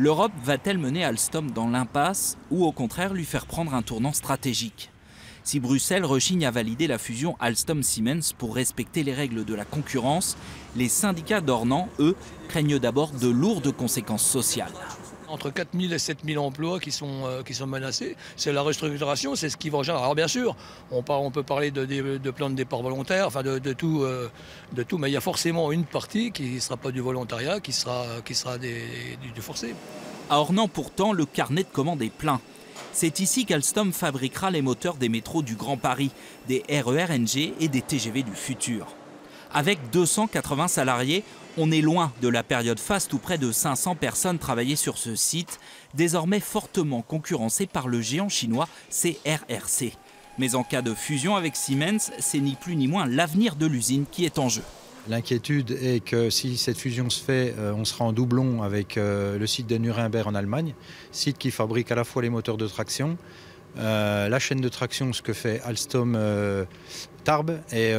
L'Europe va-t-elle mener Alstom dans l'impasse ou au contraire lui faire prendre un tournant stratégique? Si Bruxelles rechigne à valider la fusion Alstom-Siemens pour respecter les règles de la concurrence, les syndicats d'Ornans, eux, craignent d'abord de lourdes conséquences sociales. Entre 4 000 et 7 000 emplois qui sont menacés. C'est la restructuration, c'est ce qui va générer. Alors bien sûr, on peut parler de plans de départ volontaire, enfin de tout, mais il y a forcément une partie qui ne sera pas du volontariat, qui sera du forcé. À Ornans pourtant, le carnet de commandes est plein. C'est ici qu'Alstom fabriquera les moteurs des métros du Grand Paris, des RER NG et des TGV du futur. Avec 280 salariés, on est loin de la période faste où près de 500 personnes travaillaient sur ce site, désormais fortement concurrencé par le géant chinois CRRC. Mais en cas de fusion avec Siemens, c'est ni plus ni moins l'avenir de l'usine qui est en jeu. L'inquiétude est que si cette fusion se fait, on sera en doublon avec le site de Nuremberg en Allemagne, site qui fabrique à la fois les moteurs de traction, la chaîne de traction, ce que fait Alstom Tarbes, et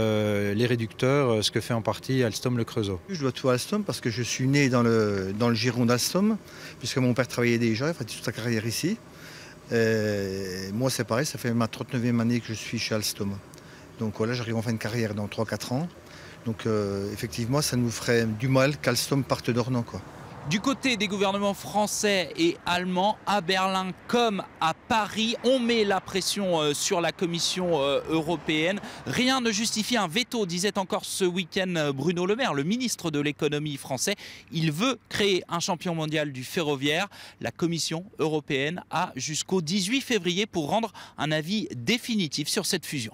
les réducteurs, ce que fait en partie Alstom Le Creusot. Je dois tout à Alstom parce que je suis né dans le giron d'Alstom, puisque mon père travaillait déjà, il a fait toute sa carrière ici. Et moi c'est pareil, ça fait ma 39e année que je suis chez Alstom. Donc voilà, j'arrive en fin de carrière dans 3-4 ans. Donc effectivement, ça nous ferait du mal qu'Alstom parte d'Ornans, quoi. Du côté des gouvernements français et allemands, à Berlin comme à Paris, on met la pression sur la Commission européenne. Rien ne justifie un veto, disait encore ce week-end Bruno Le Maire, le ministre de l'économie français. Il veut créer un champion mondial du ferroviaire. La Commission européenne a jusqu'au 18 février pour rendre un avis définitif sur cette fusion.